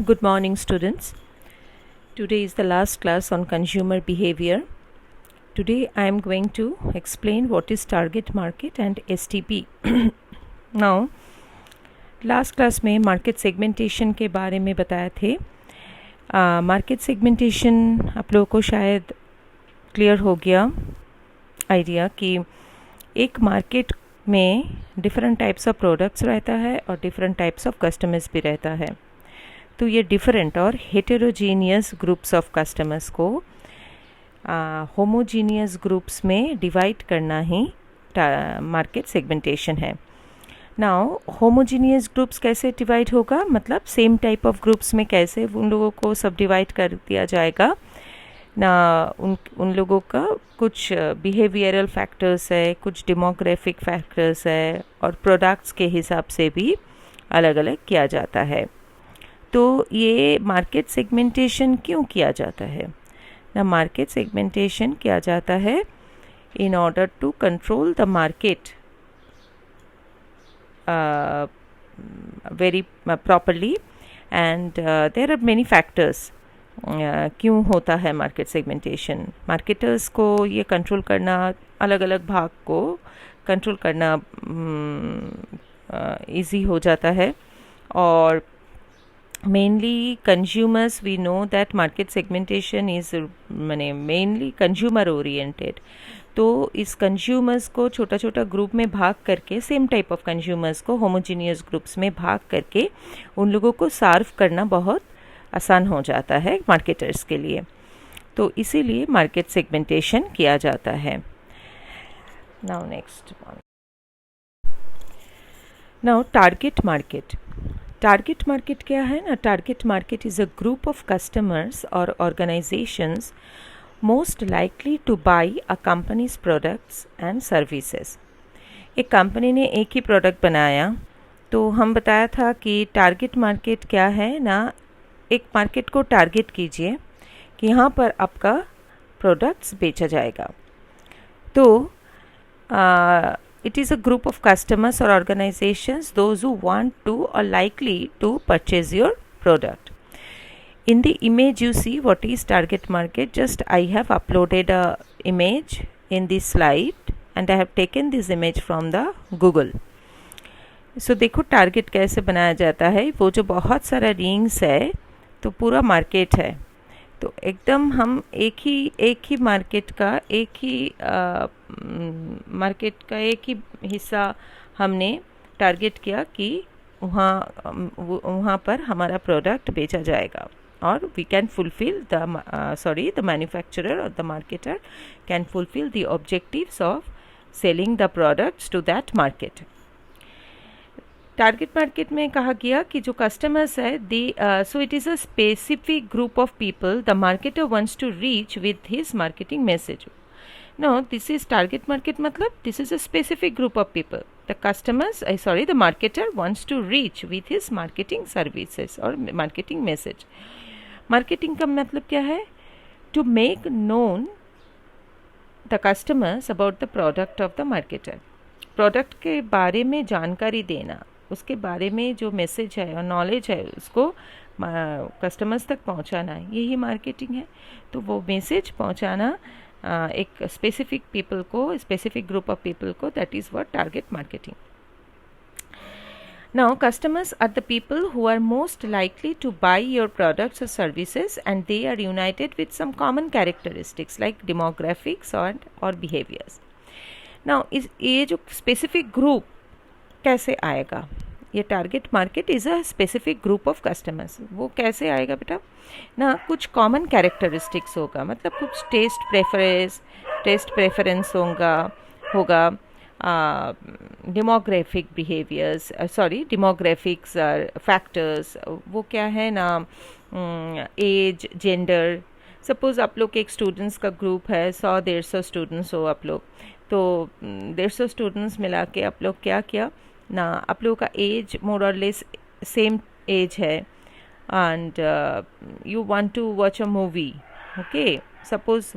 Good morning, students. Today is the last class on consumer behavior. Today I am going to explain what is target market and STP. Now, last class में market segmentation के बारे में बताए थे. Market segmentation आप लोगों को शायद clear हो गया idea कि एक market में different types of products रहता है और different types of customers भी रहता है. तो ये डिफरेंट और हेटेरोजीनियस ग्रुप्स ऑफ कस्टमर्स को होमोजीनियस ग्रुप्स में डिवाइड करना ही मार्केट सेगमेंटेशन है. नाउ होमोजीनियस ग्रुप्स कैसे डिवाइड होगा, मतलब सेम टाइप ऑफ ग्रुप्स में कैसे उन लोगों को सब डिवाइड कर दिया जाएगा ना. उन लोगों का कुछ बिहेवियरल फैक्टर्स है, कुछ डेमोग्राफिक फैक्टर्स है और प्रोडक्ट्स के हिसाब से भी अलग अलग किया जाता है. तो ये मार्केट सेगमेंटेशन क्यों किया जाता है ना. मार्केट सेगमेंटेशन किया जाता है in order to control the market very properly and there are many factors. क्यों होता है मार्केट सेगमेंटेशन. मार्केटर्स को ये कंट्रोल करना, अलग अलग भाग को कंट्रोल करना इजी हो जाता है. और mainly consumers, we know that market segmentation is mainly consumer oriented. तो इस consumers को छोटा छोटा ग्रुप में भाग करके, सेम टाइप ऑफ consumers को homogeneous ग्रुप्स में भाग करके उन लोगों को सर्व करना बहुत आसान हो जाता है मार्केटर्स के लिए. तो इसीलिए मार्केट सेगमेंटेशन किया जाता है. Now next one. Now target market. Target market क्या है ना. Target market is a group of customers और organisations most likely to buy a companies products and services. एक कंपनी ने एक ही प्रोडक्ट बनाया तो हम बताया था कि टारगेट मार्केट क्या है ना. एक मार्केट को टारगेट कीजिए कि यहाँ पर आपका प्रोडक्ट्स बेचा जाएगा. तो it is a group of customers or organizations, those who want to or likely to purchase your product. In the image you see what is target market. Just I have uploaded a image in this slide and I have taken this image from the Google. So देखो target कैसे बनाया जाता है. वो जो बहुत सारा rings है तो पूरा मार्केट है. तो एकदम हम एक ही मार्केट का एक ही हिस्सा हमने टारगेट किया कि वहाँ पर हमारा प्रोडक्ट बेचा जाएगा. और we can fulfil the manufacturer और the marketer can fulfil the objectives of selling the products to that market. Target market में कहा गया कि जो कस्टमर्स है so it is a specific group of people the marketer wants to reach with his marketing message. No, this is target market, मतलब this is a specific group of people the customers the marketer wants to reach with his marketing services और marketing message. Marketing का मतलब क्या है. To make known the customers about the product of the marketer. Product के बारे में जानकारी देना, उसके बारे में जो मैसेज है और नॉलेज है उसको कस्टमर्स तक पहुंचाना, यही मार्केटिंग है. तो वो मैसेज पहुंचाना एक स्पेसिफिक पीपल को, स्पेसिफिक ग्रुप ऑफ पीपल को, that is what target marketing. Now, customers are the people who are most likely to buy your products or services and they are united with some common characteristics like demographics or behaviors. Now, ये जो specific group कैसे आएगा. ये target market is a specific group of customers. वो कैसे आएगा बेटा ना. कुछ कॉमन कैरेक्टरिस्टिक्स होगा, मतलब कुछ टेस्ट प्रेफरेंस होगा. डेमोग्राफिक बिहेवियर्स डेमोग्राफिक्स फैक्टर्स वो क्या है ना. As, gender. सपोज़ आप लोग एक स्टूडेंट्स का ग्रुप है, 100-150 स्टूडेंट्स हो आप लोग. तो 150 स्टूडेंट्स मिला के आप लोग क्या किया ना, आप लोगों का एज मोर और लेस सेम एज है and you want to watch a movie. Okay, suppose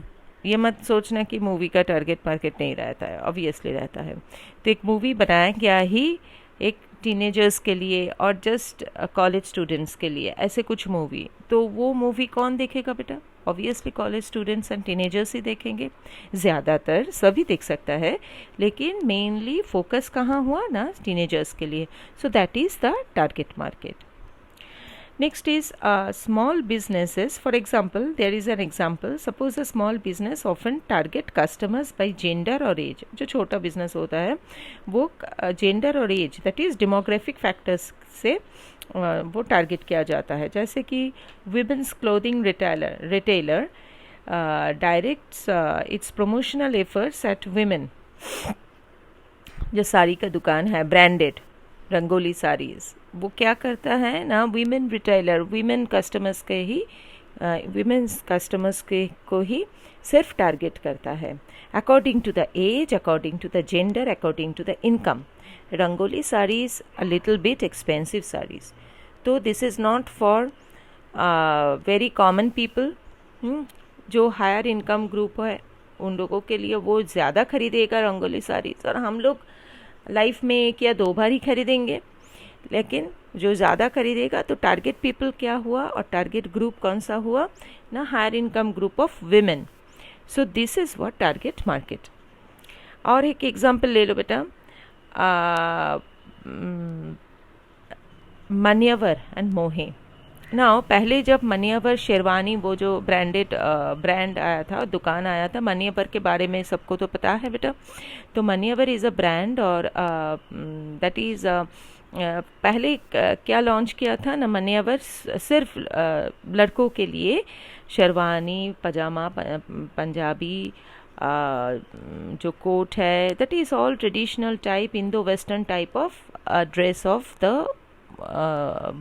ये मत सोचना कि मूवी का टारगेट मार्केट नहीं रहता है, ऑब्वियसली रहता है. तो एक मूवी बनाया गया ही एक टीनेजर्स के लिए और जस्ट कॉलेज स्टूडेंट्स के लिए, ऐसे कुछ मूवी, तो वो मूवी कौन देखेगा बेटा? Obviously college students and teenagers ही देखेंगे। ज़्यादातर सभी देख सकता है, लेकिन मेनली फोकस कहाँ हुआ ना, टीनेजर्स के लिए। So that is the target market. Next is small businesses. For example, there is an example. Suppose a small business often target customers by gender or age. जो छोटा business होता है वो gender और age, that is demographic factors से वो target किया जाता है। जैसे कि women's clothing retailer directs its promotional efforts at women. जो साड़ी का दुकान है ब्रांडेड रंगोली साड़ीज़, वो क्या करता है ना, वीमेन रिटेलर वीमेन कस्टमर्स के को ही सिर्फ टारगेट करता है, according to the age, according to the gender, according to the income. Rangoli saris a little bit expensive saris, तो this is not for very common people. जो हायर इनकम ग्रुप है उन लोगों के लिए वो ज़्यादा खरीदेगा रंगोली साड़ीज़, और हम लोग लाइफ में 1 या 2 बार ही खरीदेंगे। लेकिन जो ज़्यादा खरीदेगा, तो टारगेट पीपल क्या हुआ और टारगेट ग्रुप कौन सा हुआ ना, higher income group of women. So this is what target market. और एक एग्जांपल ले लो बेटा, मन्यावर एंड मोहे। ना पहले जब मन्यावर शेरवानी, वो जो ब्रांड आया था, दुकान आया था, मन्यावर के बारे में सबको तो पता है बेटा। तो मन्यावर इज़ अ ब्रांड, और दैट इज़ पहले क्या लॉन्च किया था ना, मन्यावर सिर्फ लड़कों के लिए शेरवानी, पजामा, पंजाबी, जो कोट है, that is all traditional type, Indo western type of dress of the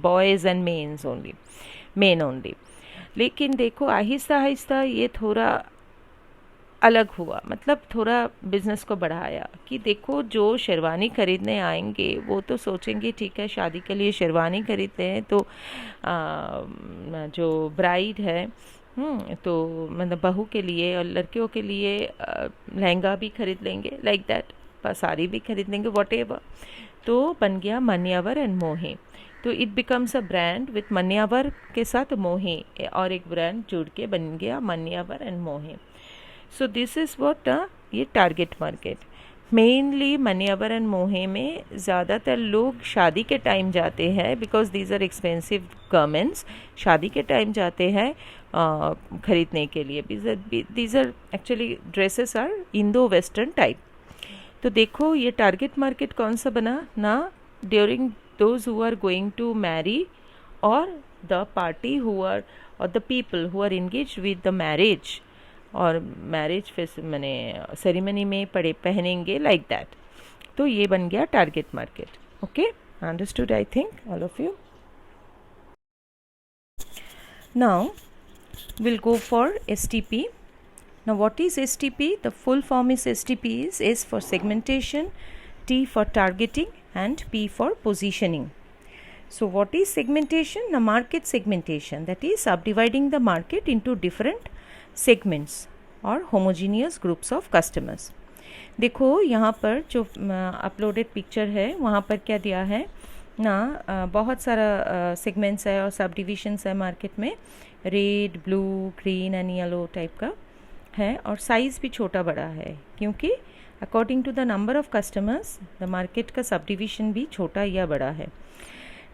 boys and main only. लेकिन देखो आहिस्ता आहिस्ता ये थोड़ा अलग हुआ, मतलब थोड़ा बिजनेस को बढ़ाया कि देखो जो शेरवानी खरीदने आएंगे वो तो सोचेंगे ठीक है शादी के लिए शेरवानी खरीदते हैं, तो जो ब्राइड है तो मतलब बहू के लिए और लड़कियों के लिए लहंगा भी खरीद लेंगे, लाइक दैट, साड़ी भी खरीद लेंगे, व्हाटएवर। तो बन गया मन्यावर एंड मोहे। तो it becomes a brand with Manyavar के साथ मोहे, और एक ब्रांड जुड़ के बन गया Manyavar and Mohey. So this is what ये target market. Mainly Manyavar and Mohey में ज़्यादातर लोग शादी के टाइम जाते हैं, because these are expensive garments. शादी के टाइम जाते हैं खरीदने के लिए। These are actually dresses are Indo western type. तो देखो ये टारगेट मार्केट कौन सा बना ना, during those who are going to marry, और द पार्टी हु आर, और the people who are engage with the marriage, और मैरिज मैंने सेरेमनी में पहनेंगे, लाइक दैट। तो ये बन गया target market. Okay, understood I think all of you. Now we'll go for STP. Now what is STP? The full form is STP is S for segmentation, T for targeting, and P for positioning. So what is segmentation? The market segmentation, that is subdividing the market into different segments or homogeneous groups of customers. देखो यहाँ पर जो uploaded picture है वहाँ पर क्या दिया है ना, बहुत सारा सेगमेंट्स है और सब डिविजन्स है मार्केट में, red, blue, green and yellow type का है, और साइज़ भी छोटा बड़ा है, क्योंकि according to the number of customers the market का सब डिविजन भी छोटा या बड़ा है।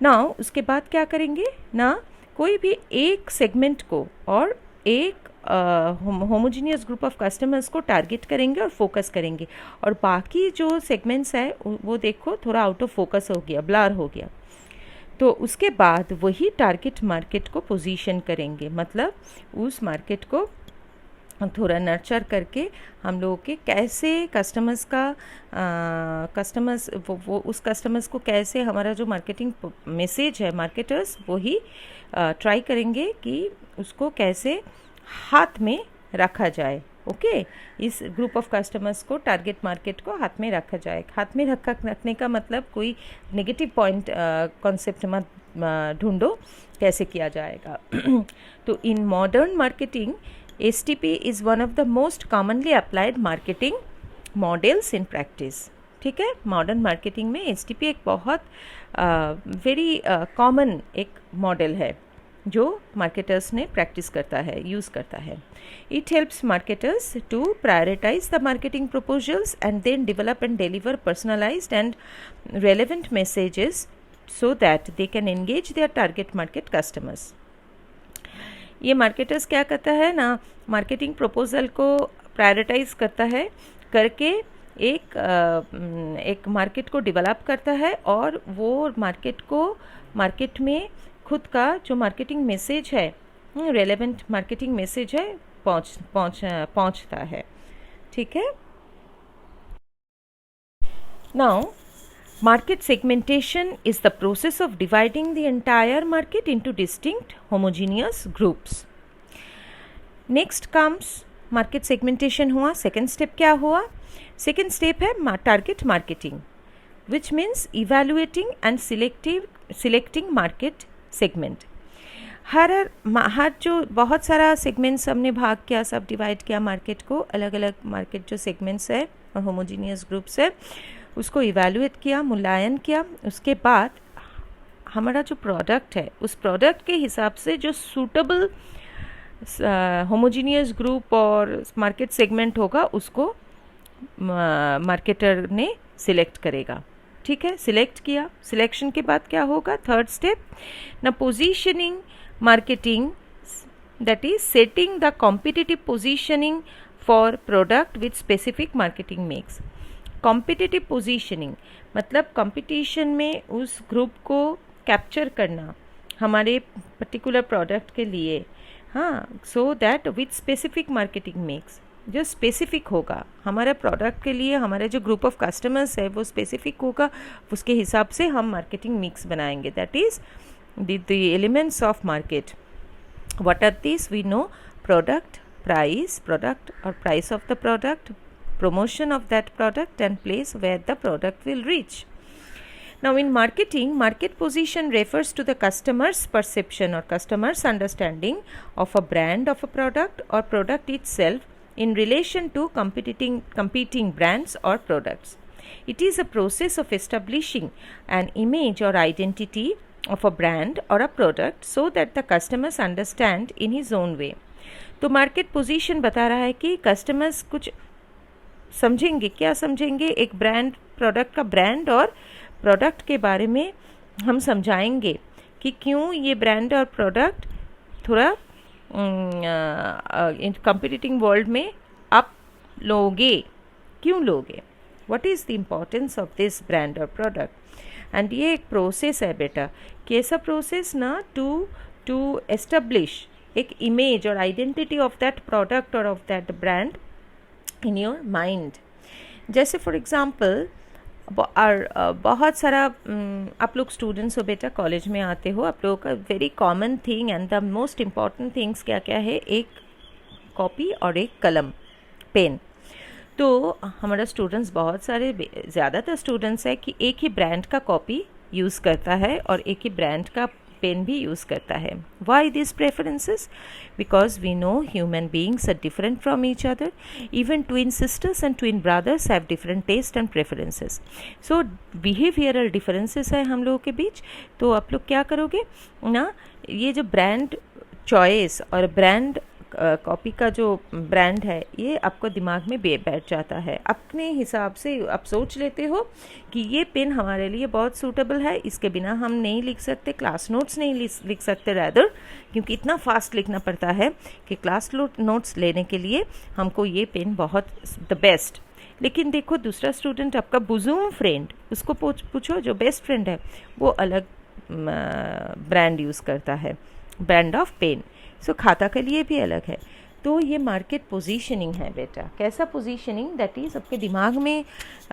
नाउ उसके बाद क्या करेंगे ना, कोई भी एक सेगमेंट को और एक होमोजीनियस ग्रुप ऑफ कस्टमर्स को टारगेट करेंगे और फोकस करेंगे, और बाकी जो सेगमेंट्स है वो देखो थोड़ा आउट ऑफ फोकस हो गया, ब्लर हो गया। तो उसके बाद वही टारगेट मार्केट को पोजीशन करेंगे, मतलब उस मार्केट को थोड़ा नर्चर करके हम लोगों के कैसे कस्टमर्स का वो उस कस्टमर्स को कैसे हमारा जो मार्केटिंग मैसेज है मार्केटर्स वही ट्राई करेंगे कि उसको कैसे हाथ में रखा जाए। ओके, इस ग्रुप ऑफ कस्टमर्स को टारगेट मार्केट को हाथ में रखा जाए। हाथ में रखने का मतलब कोई नेगेटिव पॉइंट कॉन्सेप्ट मत ढूंढो कैसे किया जाएगा। तो in modern marketing STP is one of the most commonly applied marketing models in practice. ठीक है, मॉडर्न मार्केटिंग में एसटीपी एक बहुत वेरी कॉमन एक मॉडल है जो मार्केटर्स ने प्रैक्टिस करता है, यूज़ करता है. It helps marketers to prioritise the marketing proposals and then develop and deliver personalised and relevant messages so that they can engage their target market customers. ये marketers क्या करता है ना, मार्केटिंग प्रपोजल को प्रायोरिटाइज करता है, करके एक मार्केट को डेवलप करता है और वो मार्केट में खुद का जो मार्केटिंग मैसेज है, रेलेवेंट मार्केटिंग मैसेज है, पहुंचता है. ठीक है. Now market segmentation is the process of dividing the entire market into distinct homogeneous groups. Next comes market segmentation हुआ. Second step क्या हुआ? Second step है target marketing, which means evaluating and selecting market segment. हर जो बहुत सारा segments हमने भाग किया, सब डिवाइड किया मार्केट को, अलग अलग मार्केट जो सेगमेंट्स है और होमोजीनियस ग्रुप्स है, उसको इवैल्यूएट किया, मूल्यांकन किया. उसके बाद हमारा जो प्रोडक्ट है उस प्रोडक्ट के हिसाब से जो सूटेबल होमोजीनियस ग्रुप और मार्केट सेगमेंट होगा उसको मार्केटर ने सिलेक्ट करेगा. ठीक है, सिलेक्ट किया. सिलेक्शन के बाद क्या होगा? थर्ड स्टेप ना, positioning marketing, that is setting the competitive positioning for product with specific marketing mix. Competitive positioning मतलब कंपटीशन में उस ग्रुप को कैप्चर करना हमारे पर्टिकुलर प्रोडक्ट के लिए, हाँ, so that with specific marketing mix, जो स्पेसिफिक होगा हमारे प्रोडक्ट के लिए, हमारे जो ग्रुप ऑफ कस्टमर्स है वो स्पेसिफिक होगा, उसके हिसाब से हम मार्केटिंग मिक्स बनाएंगे. That is the elements of market. What are this? We know product, price, product और price of the product, promotion of that product and place where the product will reach. Now in marketing, market position refers to the customer's perception or customer's understanding of a brand of a product or product itself in relation to competing brands or products. It is a process of establishing an image or identity of a brand or a product so that the customers understand in his own way. तो market position बता रहा है कि customers कुछ समझेंगे. क्या समझेंगे? एक ब्रांड, प्रोडक्ट का ब्रांड और प्रोडक्ट के बारे में हम समझाएंगे कि क्यों ये ब्रांड और प्रोडक्ट थोड़ा कंपीटिटिंग वर्ल्ड में आप लोगे, क्यों लोगे, what is the importance of this brand और प्रोडक्ट. एंड ये एक प्रोसेस है बेटा. कैसा प्रोसेस ना, टू एस्टेब्लिश एक इमेज और आइडेंटिटी ऑफ दैट प्रोडक्ट और of that brand in your mind. जैसे फॉर एग्ज़ाम्पल बहुत सारा आप लोग स्टूडेंट्स हो बेटा, कॉलेज में आते हो, आप लोगों का very common thing and the most important things क्या क्या है? एक कॉपी और एक कलम, पेन. तो हमारा स्टूडेंट्स बहुत सारे, ज़्यादातर स्टूडेंट्स है कि एक ही ब्रांड का कॉपी यूज़ करता है और एक ही ब्रांड का पेन भी यूज़ करता है. Why this preferences? Because we know human beings are different from each other. Even twin sisters and twin brothers have different taste and preferences. So behavioural differences है हम लोगों के बीच. तो आप लोग क्या करोगे ना, ये जो ब्रांड चॉइस और ब्रांड कॉपी का जो ब्रांड है ये आपको दिमाग में बैठ जाता है. अपने हिसाब से आप सोच लेते हो कि ये पेन हमारे लिए बहुत सूटेबल है, इसके बिना हम नहीं लिख सकते, क्लास नोट्स नहीं लिख सकते रैदर, क्योंकि इतना फास्ट लिखना पड़ता है कि क्लास नोट्स लेने के लिए हमको ये पेन बहुत द बेस्ट. लेकिन देखो दूसरा स्टूडेंट, आपका बुजुर्ग फ्रेंड, उसको पूछो, जो बेस्ट फ्रेंड है वो अलग ब्रांड यूज़ करता है, ब्रांड ऑफ पेन. सो खाता के लिए भी अलग है. तो ये मार्केट पोजीशनिंग है बेटा. कैसा पोजीशनिंग? दैट इज़ आपके दिमाग में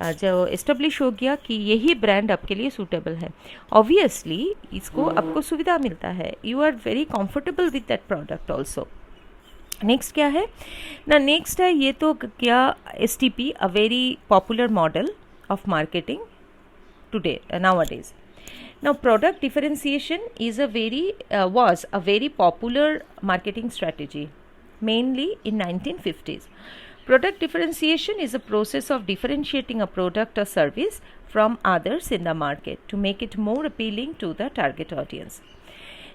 जो इस्टेब्लिश हो गया कि यही ब्रांड आपके लिए सूटेबल है. ऑब्वियसली इसको आपको सुविधा मिलता है, you are very comfortable with that product also. Next क्या है ना, नेक्स्ट है ये तो क्या, STP, a very popular model of marketing today nowadays. Now, product differentiation is was a very popular marketing strategy, mainly in 1950s. Product differentiation is a process of differentiating a product or service from others in the market to make it more appealing to the target audience.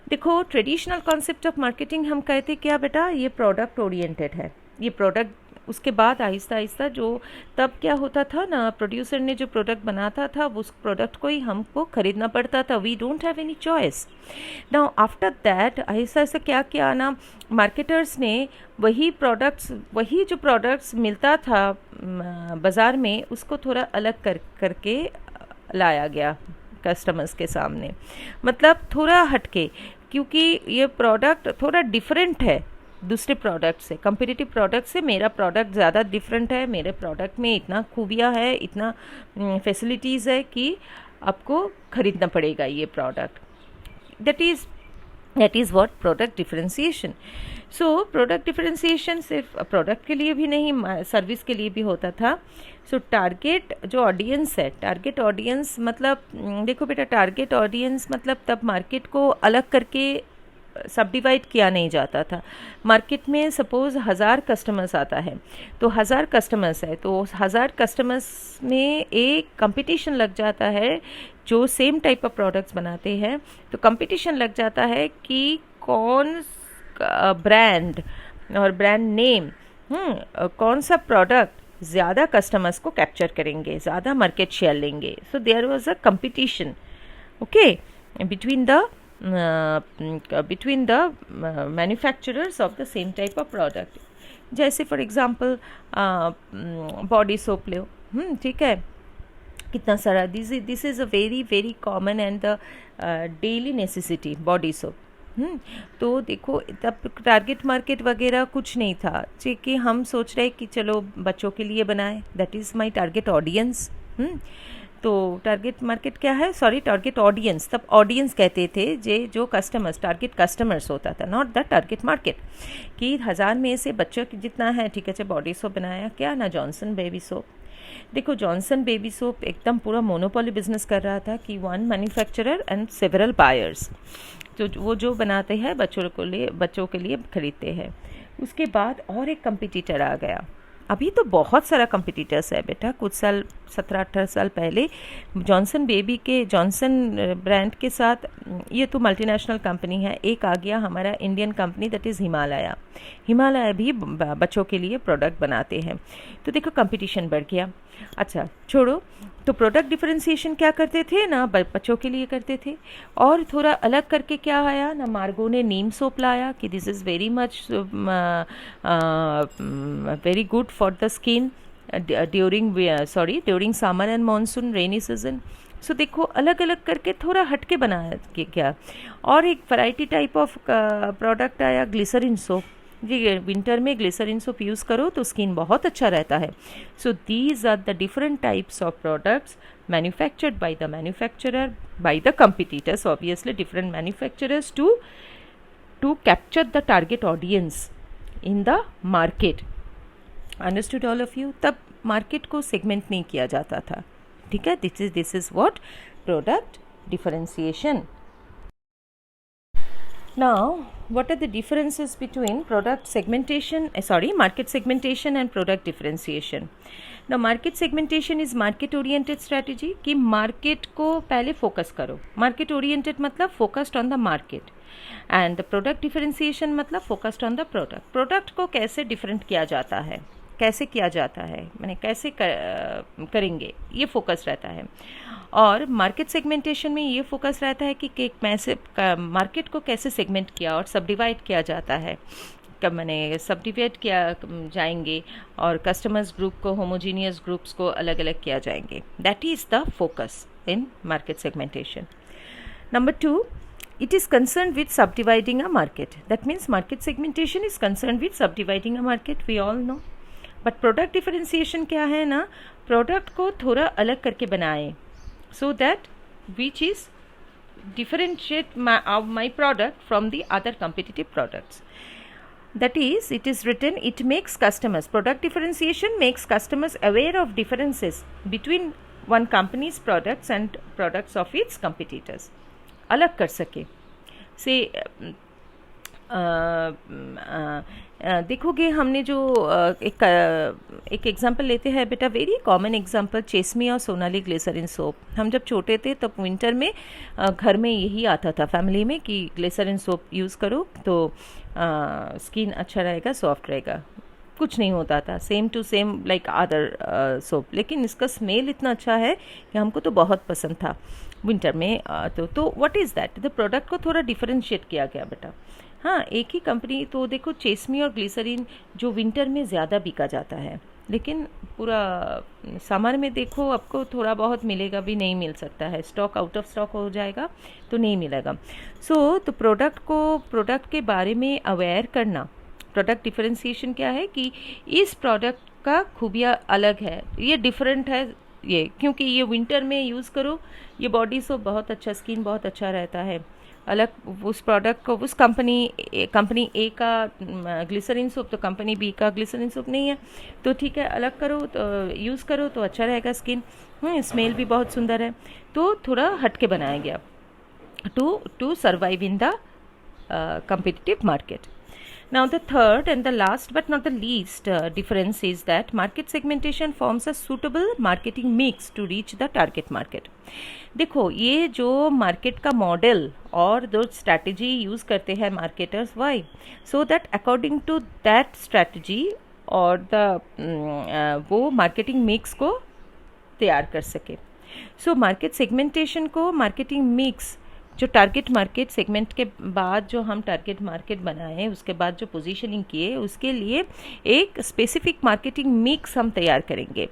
देखो traditional concept of marketing हम कहते क्या बेटा, ये product oriented है, ये product. उसके बाद आहिस्ता आहिस्ता जो तब क्या होता था ना, प्रोड्यूसर ने जो प्रोडक्ट बनाता था उस प्रोडक्ट को ही हमको खरीदना पड़ता था, we don't have any choice. Now after that आहिस्ता आहिस्ता क्या किया ना, मार्केटर्स ने वही जो प्रोडक्ट्स मिलता था बाज़ार में, उसको थोड़ा अलग करके लाया गया कस्टमर्स के सामने, मतलब थोड़ा हटके, क्योंकि ये प्रोडक्ट थोड़ा डिफरेंट है दूसरे प्रोडक्ट से, कंपेटिटिव प्रोडक्ट से मेरा प्रोडक्ट ज़्यादा डिफरेंट है, मेरे प्रोडक्ट में इतना खूबियाँ है, इतना फैसिलिटीज़ है कि आपको ख़रीदना पड़ेगा ये product. That is what product differentiation. So product differentiation सिर्फ प्रोडक्ट के लिए भी नहीं, सर्विस के लिए भी होता था। सो टारगेट जो ऑडियंस है, टारगेट ऑडियंस मतलब देखो बेटा, टारगेट ऑडियंस मतलब तब मार्केट को अलग करके सब डिवाइड किया नहीं जाता था। मार्केट में सपोज़ 1000 कस्टमर्स आता है, तो 1000 कस्टमर्स है, तो 1000 कस्टमर्स में एक कंपटीशन लग जाता है, जो सेम टाइप ऑफ प्रोडक्ट्स बनाते हैं, तो कंपटीशन लग जाता है कि कौन ब्रांड और ब्रांड नेम कौन सा प्रोडक्ट ज़्यादा कस्टमर्स को कैप्चर करेंगे, ज़्यादा मार्केट शेयर लेंगे। So there was a competition, okay, between the manufacturers of the same type of product। जैसे फॉर एग्जांपल बॉडी सोप लो, ठीक है, कितना सारा this is a very very common and the daily necessity body soap. तो देखो तब target market वगैरह कुछ नहीं था, कि हम सोच रहे कि चलो बच्चों के लिए बनाए, that is my target audience. तो टारगेट मार्केट क्या है, सॉरी टारगेट ऑडियंस, तब ऑडियंस कहते थे जो कस्टमर्स, टारगेट कस्टमर्स होता था, नॉट द टारगेट मार्केट, कि 1000 में से बच्चों की जितना है, ठीक है, बॉडी सोप बनाया क्या ना, जॉनसन बेबी सोप। देखो जॉनसन बेबी सोप एकदम पूरा मोनोपोली बिजनेस कर रहा था कि one manufacturer and several buyers, तो वो जो बनाते हैं बच्चों के लिए खरीदते हैं। उसके बाद और एक कंपटीटर आ गया। अभी तो बहुत सारा कंपटीटर्स है बेटा, कुछ साल 17-18 साल पहले जॉनसन ब्रांड के साथ, ये तो मल्टीनेशनल कंपनी है, एक आ गया हमारा Indian company, that is Himalaya भी बच्चों के लिए प्रोडक्ट बनाते हैं। तो देखो कंपटीशन बढ़ गया। अच्छा छोड़ो, तो प्रोडक्ट डिफरेंशिएशन क्या करते थे ना, बच्चों के लिए करते थे, और थोड़ा अलग करके क्या आया ना, मार्गो ने नीम सोप लाया कि this is very much very good for the skin during summer and monsoon rainy season. So देखो अलग अलग करके थोड़ा हटके बनाया क्या। और एक वैरायटी टाइप ऑफ प्रोडक्ट आया, ग्लिसरीन सोप। जी, विंटर में ग्लिसरीन सोप यूज़ करो तो स्किन बहुत अच्छा रहता है। So these are the different types of products manufactured by the manufacturer, by the competitors, obviously different manufacturers to capture the target audience in the market. Understood all of you? तब market को segment नहीं किया जाता था, ठीक है। This is what product differentiation. Now, what are the differences between market segmentation and product differentiation? Now, market segmentation is market oriented strategy कि market को पहले focus करो। Market oriented मतलब focused on the market, and the product differentiation मतलब focused on the product। Product को कैसे different किया जाता है, मैंने कैसे करेंगे, ये फोकस रहता है। और मार्केट सेगमेंटेशन में ये फोकस रहता है कि मार्केट को कैसे सेगमेंट किया और सब डिवाइड किया जाता है, कब मैंने सब डिवाइड किया जाएंगे और कस्टमर्स ग्रुप को, होमोजीनियस ग्रुप्स को अलग अलग किया जाएंगे। That is the focus in market segmentation. Number 2, it is concerned with subdividing a market. That means market segmentation is concerned with subdividing a market, we all know. But product differentiation क्या है ना, product को थोड़ा अलग करके बनाए, so that which is differentiate my product from the other competitive products. That is, it is written, it makes customers, product differentiation makes customers aware of differences between one company's products and products of its competitors. अलग कर सके से देखोगे हमने जो एक example लेते हैं बेटा, वेरी कॉमन एग्जांपल, चेसमी और सोनाली ग्लिसरीन सोप। हम जब छोटे थे तब विंटर में घर में यही आता था फैमिली में कि ग्लिसरीन सोप यूज़ करो तो स्किन अच्छा रहेगा, सॉफ्ट रहेगा, कुछ नहीं होता था, same to same like other soap. लेकिन इसका स्मेल इतना अच्छा है कि हमको तो बहुत पसंद था विंटर में। तो what is that, the product को थोड़ा डिफरेंशिएट किया गया बेटा। हाँ, एक ही कंपनी, तो देखो चेसमी और ग्लिसरीन जो विंटर में ज़्यादा बिका जाता है, लेकिन पूरा समर में देखो आपको थोड़ा बहुत मिलेगा भी, नहीं मिल सकता है, स्टॉक आउट ऑफ स्टॉक हो जाएगा तो नहीं मिलेगा। तो प्रोडक्ट के बारे में अवेयर करना, प्रोडक्ट डिफरेंशिएशन क्या है कि इस प्रोडक्ट का खूबियाँ अलग है, ये डिफरेंट है, ये क्योंकि ये विंटर में यूज़ करो, ये बॉडी सोप बहुत अच्छा, स्किन बहुत अच्छा रहता है। अलग उस प्रोडक्ट को, उस कंपनी ए का ग्लिसरीन सोप तो कंपनी बी का ग्लिसरीन सोप नहीं है, तो ठीक है, अलग करो तो यूज़ करो तो अच्छा रहेगा स्किन। स्मेल भी बहुत सुंदर है, तो थोड़ा हट के बनाया गया to survive in the competitive market. Now the third and the last but not the least difference is that market segmentation forms a suitable marketing mix to reach the target market. देखो ये जो market का model और जो strategy use करते हैं marketers, why, so that according to that strategy और वो मार्केटिंग मिक्स को तैयार कर सके। सो मार्केट सेगमेंटेशन को, मार्केटिंग मिक्स, जो टारगेट मार्केट सेगमेंट के बाद जो हम टारगेट मार्केट बनाए, उसके बाद जो पोजीशनिंग किए, उसके लिए एक स्पेसिफिक मार्केटिंग मिक्स हम तैयार करेंगे,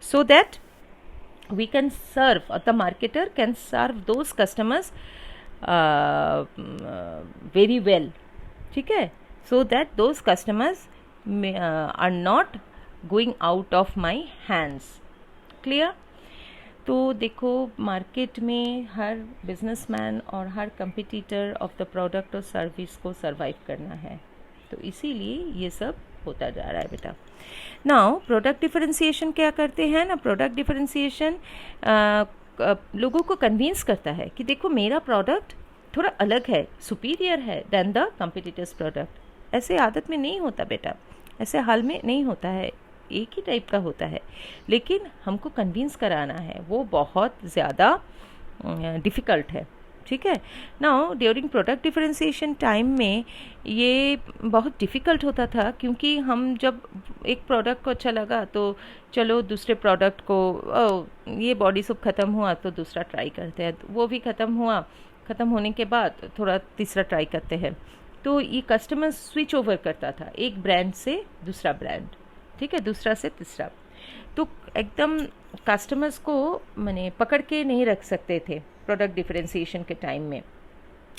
so that we can serve, और the marketer can serve those customers very well, ठीक है, so that those customers are not going out of my hands. Clear? तो देखो मार्केट में हर बिजनेसमैन और हर कंपटीटर ऑफ द प्रोडक्ट और सर्विस को सरवाइव करना है, तो इसीलिए ये सब होता जा रहा है बेटा। नाउ प्रोडक्ट डिफरेंशिएशन क्या करते हैं ना, प्रोडक्ट डिफरेंशिएशन लोगों को कन्विंस करता है कि देखो मेरा प्रोडक्ट थोड़ा अलग है, सुपीरियर है देन द कंपटीटर्स प्रोडक्ट। ऐसे आदत में नहीं होता बेटा, ऐसे हाल में नहीं होता है, एक ही टाइप का होता है, लेकिन हमको कन्विंस कराना है, वो बहुत ज़्यादा डिफ़िकल्ट है, ठीक है। Now during product differentiation time में ये बहुत डिफ़िकल्ट होता था, क्योंकि हम जब एक प्रोडक्ट को अच्छा लगा तो चलो दूसरे प्रोडक्ट को, ये बॉडी सोप ख़त्म हुआ तो दूसरा ट्राई करते हैं, वो भी ख़त्म होने के बाद थोड़ा तीसरा ट्राई करते हैं, तो ये कस्टमर स्विच ओवर करता था एक ब्रांड से दूसरा ब्रांड, ठीक है, दूसरा से तीसरा। तो एकदम कस्टमर्स को मैंने पकड़ के नहीं रख सकते थे प्रोडक्ट डिफरेंशिएशन के टाइम में,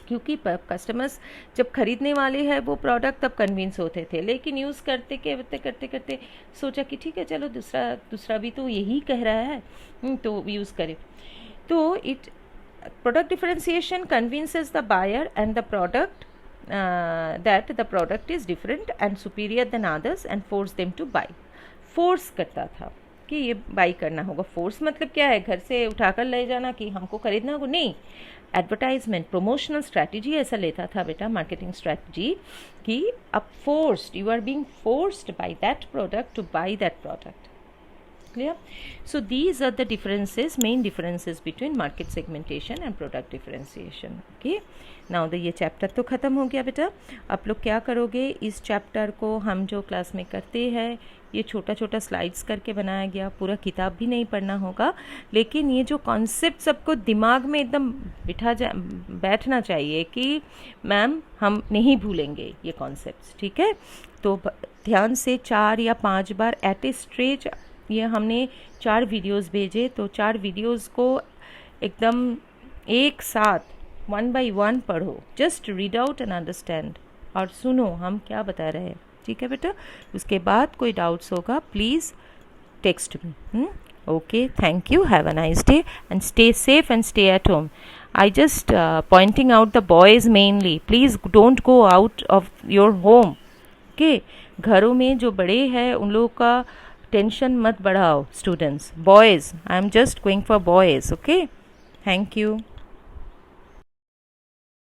क्योंकि कस्टमर्स जब खरीदने वाले हैं वो प्रोडक्ट तब कन्विंस होते थे, लेकिन यूज़ करते सोचा कि ठीक है चलो दूसरा भी तो यही कह रहा है तो यूज़ करें। तो product differentiation convinces the buyer and the product that the product is different and superior than others and force them to buy. Force करता था कि ये बाई करना होगा। फोर्स मतलब क्या है, घर से उठाकर ले जाना कि हमको खरीदना होगा, नहीं, एडवर्टाइजमेंट, प्रमोशनल स्ट्रैटेजी ऐसा लेता था बेटा, मार्केटिंग स्ट्रैटेजी, कि अब forced, you are being forced by that product to buy that product. Clear? So these are the differences, main differences between market segmentation and product differentiation. Okay? Now ये chapter तो ख़त्म हो गया बेटा। आप लोग क्या करोगे, इस चैप्टर को हम जो क्लास में करते हैं ये छोटा छोटा स्लाइड्स करके बनाया गया, पूरा किताब भी नहीं पढ़ना होगा, लेकिन ये जो कॉन्सेप्ट सबको दिमाग में एकदम बैठना चाहिए कि मैम हम नहीं भूलेंगे ये कॉन्सेप्ट्स, ठीक है। तो ध्यान से 4 या 5 बार एट ए स्ट्रेच, ये हमने 4 वीडियोस भेजे, तो 4 वीडियोस को एकदम एक साथ 1 by 1 पढ़ो, just read out and understand, और सुनो हम क्या बता रहे हैं, ठीक है बेटा। उसके बाद कोई डाउट्स होगा please text me. Okay, thank you, have a nice day and stay safe and stay at home. I just pointing out the boys mainly, please don't go out of your home. Okay, घरों में जो बड़े हैं उन लोगों का tension मत बढ़ाओ, students, boys, I am just going for boys. Okay, thank you.